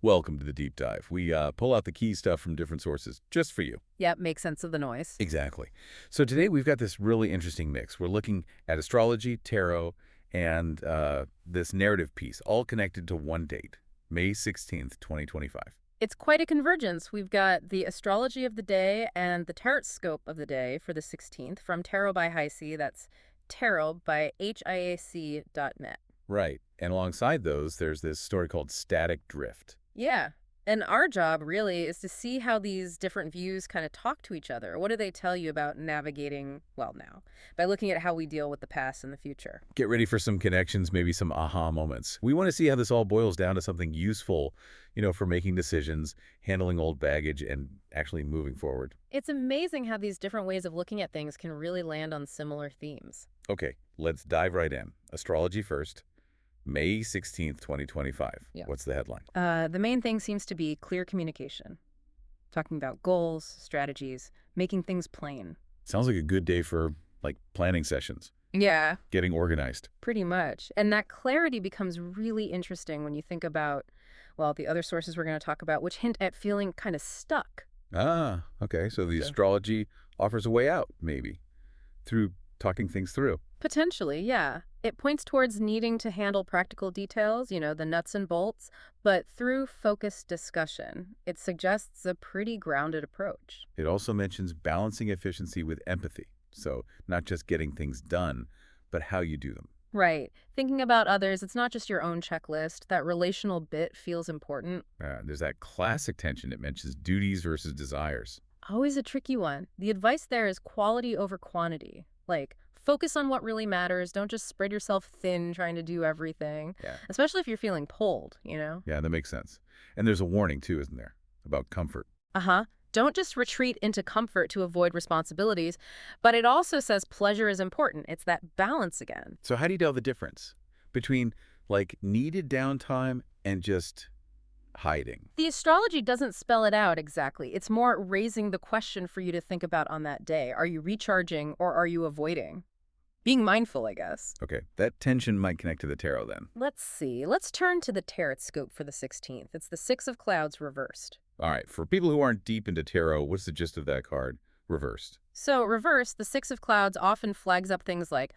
Welcome to the deep dive. We pull out the key stuff from different sources just for you. Yep, make sense of the noise. Exactly. So today we've got this really interesting mix. We're looking at astrology, tarot, and this narrative piece, all connected to one date, May 16th, 2025. It's quite a convergence. We've got the astrology of the day and the TarotScope of the day for the 16th from Tarot by Heisey. That's tarot by hiac.net. Right. And alongside those, there's this story called Static Drift. Yeah. And our job really is to see how these different views kind of talk to each other. What do they tell you about navigating, well, now, by looking at how we deal with the past and the future? Get ready for some connections, maybe some aha moments. We want to see how this all boils down to something useful, for making decisions, handling old baggage, and actually moving forward. It's amazing how these different ways of looking at things can really land on similar themes. Okay, let's dive right in. Astrology first. May 16th, 2025. Yeah. What's the headline? The main thing seems to be clear communication. Talking about goals, strategies, making things plain. Sounds like a good day for, planning sessions, Yeah, getting organized. pretty much. And that clarity becomes really interesting when you think about, well, the other sources we're going to talk about, which hint at feeling kind of stuck. Ah, okay, so the So- astrology offers a way out, maybe, through talking things through. Potentially, yeah. It points towards needing to handle practical details, the nuts and bolts, but through focused discussion. It suggests a pretty grounded approach. It also mentions balancing efficiency with empathy. So not just getting things done, but how you do them. Right. Thinking about others, it's not just your own checklist. That relational bit feels important. There's that classic tension. It mentions duties versus desires. Always a tricky one. The advice there is quality over quantity. Like, focus on what really matters. Don't just spread yourself thin trying to do everything, Yeah. especially if you're feeling pulled. Yeah, that makes sense. And there's a warning, too, isn't there? About comfort. Uh-huh. Don't just retreat into comfort to avoid responsibilities, but it also says pleasure is important. It's that balance again. So how do you tell the difference between, needed downtime and just hiding? The astrology doesn't spell it out exactly. It's more raising the question for you to think about on that day. Are you recharging or are you avoiding? Being mindful, I guess. Okay, that tension might connect to the tarot then. Let's see. Let's turn to the TarotScope for the 16th. It's the Six of Clouds reversed. All right, for people who aren't deep into tarot, what's the gist of that card? Reversed. So, reversed, the Six of Clouds often flags up things like,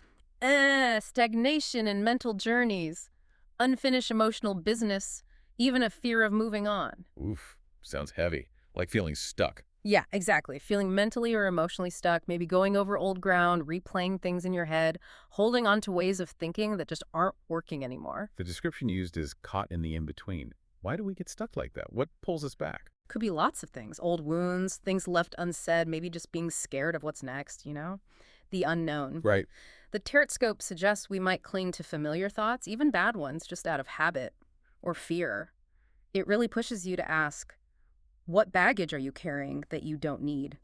stagnation and mental journeys, unfinished emotional business, even a fear of moving on. Oof, sounds heavy. Like feeling stuck. Yeah, exactly. Feeling mentally or emotionally stuck, maybe going over old ground, replaying things in your head, holding on to ways of thinking that just aren't working anymore. The description used is caught in the in-between. Why do we get stuck like that? What pulls us back? Could be lots of things. Old wounds, things left unsaid, maybe just being scared of what's next, The unknown. Right. The TarotScope suggests we might cling to familiar thoughts, even bad ones, just out of habit or fear. It really pushes you to ask, what baggage are you carrying that you don't need?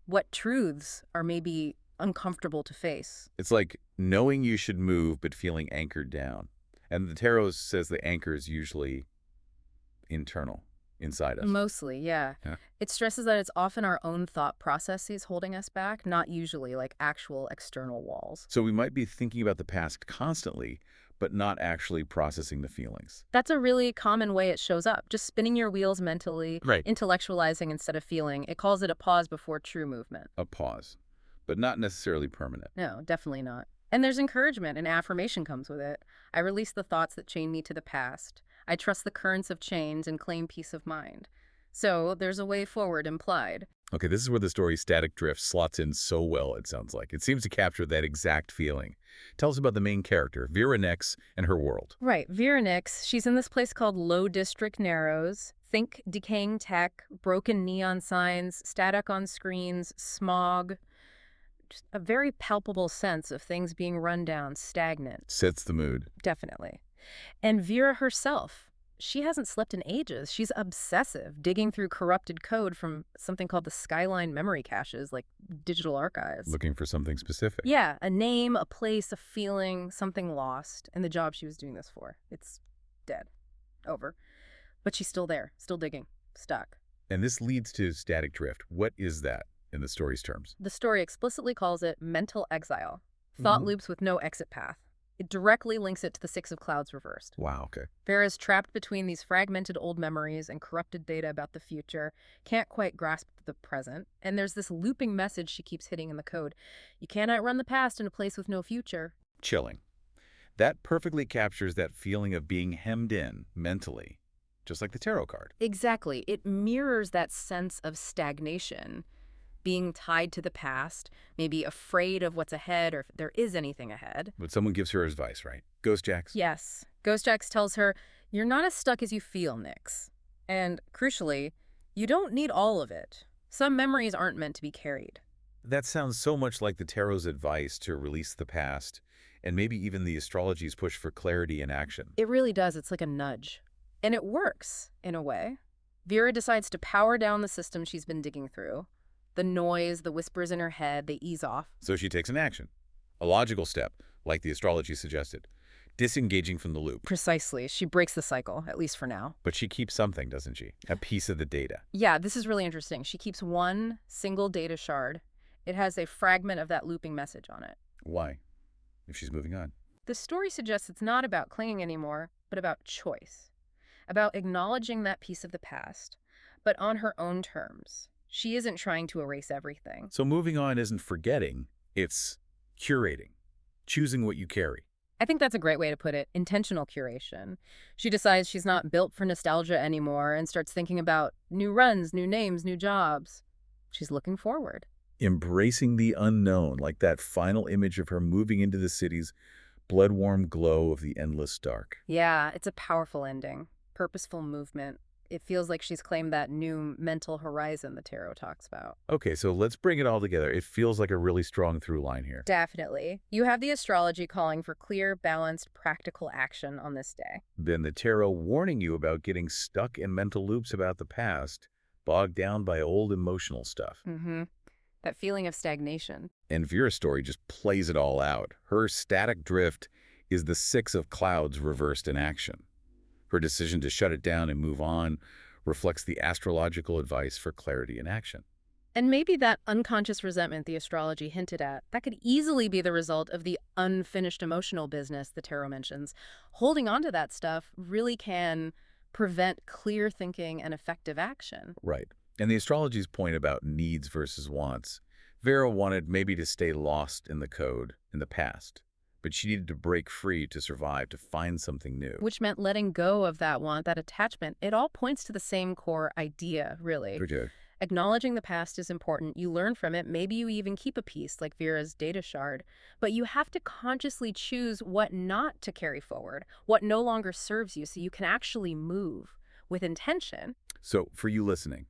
What truths are maybe uncomfortable to face? It's like knowing you should move but feeling anchored down. And the tarot says the anchor is usually internal, inside us. Mostly, yeah. Yeah. It stresses that it's often our own thought processes holding us back, not usually like actual external walls. So we might be thinking about the past constantly, but not actually processing the feelings. That's a really common way it shows up, just spinning your wheels mentally, Right. intellectualizing instead of feeling. It calls it a pause before true movement. A pause, but not necessarily permanent. No, definitely not. And there's encouragement and affirmation comes with it. I release the thoughts that chain me to the past. I trust the currents of change and claim peace of mind. So there's a way forward implied. Okay, this is where the story Static Drift slots in so well, it sounds like. It seems to capture that exact feeling. Tell us about the main character, Vera Nix, and her world. Right, Vera Nix, she's in this place called Low District Narrows. Think decaying tech, broken neon signs, static on screens, smog. Just a very palpable sense of things being run down, stagnant. Sets the mood. Definitely. And Vera herself, she hasn't slept in ages. She's obsessive, digging through corrupted code from something called the Skyline memory caches, like digital archives. Looking for something specific. Yeah, a name, a place, a feeling, something lost. And the job she was doing this for, it's dead. Over. But she's still there, still digging, stuck. And this leads to Static Drift. What is that in the story's terms? The story explicitly calls it mental exile. Thought loops with no exit path. It directly links it to the Six of Clouds reversed. Wow, okay. Vera's trapped between these fragmented old memories and corrupted data about the future, can't quite grasp the present, and there's this looping message she keeps hitting in the code. You can't outrun the past in a place with no future. Chilling. That perfectly captures that feeling of being hemmed in mentally, just like the tarot card. Exactly. It mirrors that sense of stagnation, being tied to the past, maybe afraid of what's ahead or if there is anything ahead. But someone gives her advice, right? Ghost Jacks? Yes. Ghost Jacks tells her, you're not as stuck as you feel, Nyx. And crucially, you don't need all of it. Some memories aren't meant to be carried. That sounds so much like the tarot's advice to release the past, and maybe even the astrology's push for clarity and action. It really does. It's like a nudge. And it works, in a way. Vera decides to power down the system she's been digging through. The noise, the whispers in her head, they ease off. So she takes an action. A logical step, like the astrology suggested. Disengaging from the loop. Precisely. She breaks the cycle, at least for now. But she keeps something, doesn't she? A piece of the data. Yeah, this is really interesting. She keeps one single data shard. It has a fragment of that looping message on it. Why? If she's moving on. The story suggests it's not about clinging anymore, but about choice. About acknowledging that piece of the past, but on her own terms. She isn't trying to erase everything. So moving on isn't forgetting, it's curating. Choosing what you carry. I think that's a great way to put it, intentional curation. She decides she's not built for nostalgia anymore and starts thinking about new runs, new names, new jobs. She's looking forward. Embracing the unknown, like that final image of her moving into the city's blood-warm glow of the endless dark. Yeah, it's a powerful ending. Purposeful movement. It feels like she's claimed that new mental horizon the tarot talks about. Okay, so let's bring it all together. It feels like a really strong through line here. Definitely. You have the astrology calling for clear, balanced, practical action on this day. Then the tarot warning you about getting stuck in mental loops about the past, bogged down by old emotional stuff. That feeling of stagnation. And Vera's story just plays it all out. Her static drift is the Six of Clouds reversed in action. Her decision to shut it down and move on reflects the astrological advice for clarity and action. And maybe that unconscious resentment the astrology hinted at, that could easily be the result of the unfinished emotional business the tarot mentions. Holding on to that stuff really can prevent clear thinking and effective action. Right. And the astrology's point about needs versus wants. Vera wanted maybe to stay lost in the code in the past, but she needed to break free to survive, to find something new. Which meant letting go of that want, that attachment. It all points to the same core idea, really. Okay. Acknowledging the past is important. You learn from it. Maybe you even keep a piece, like Vera's data shard. But you have to consciously choose what not to carry forward, what no longer serves you, so you can actually move with intention. So for you listening,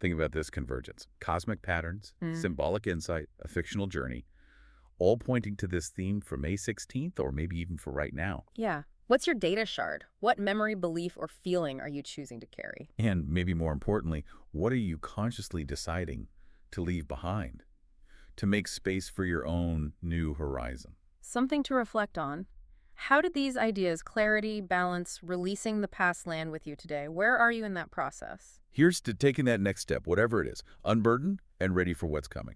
think about this convergence. Cosmic patterns, symbolic insight, a fictional journey, all pointing to this theme for May 16th or maybe even for right now. Yeah. What's your data shard? What memory, belief, or feeling are you choosing to carry? And maybe more importantly, what are you consciously deciding to leave behind, to make space for your own new horizon? Something to reflect on. How did these ideas, clarity, balance, releasing the past, land with you today? Where are you in that process? Here's to taking that next step, whatever it is, unburdened and ready for what's coming.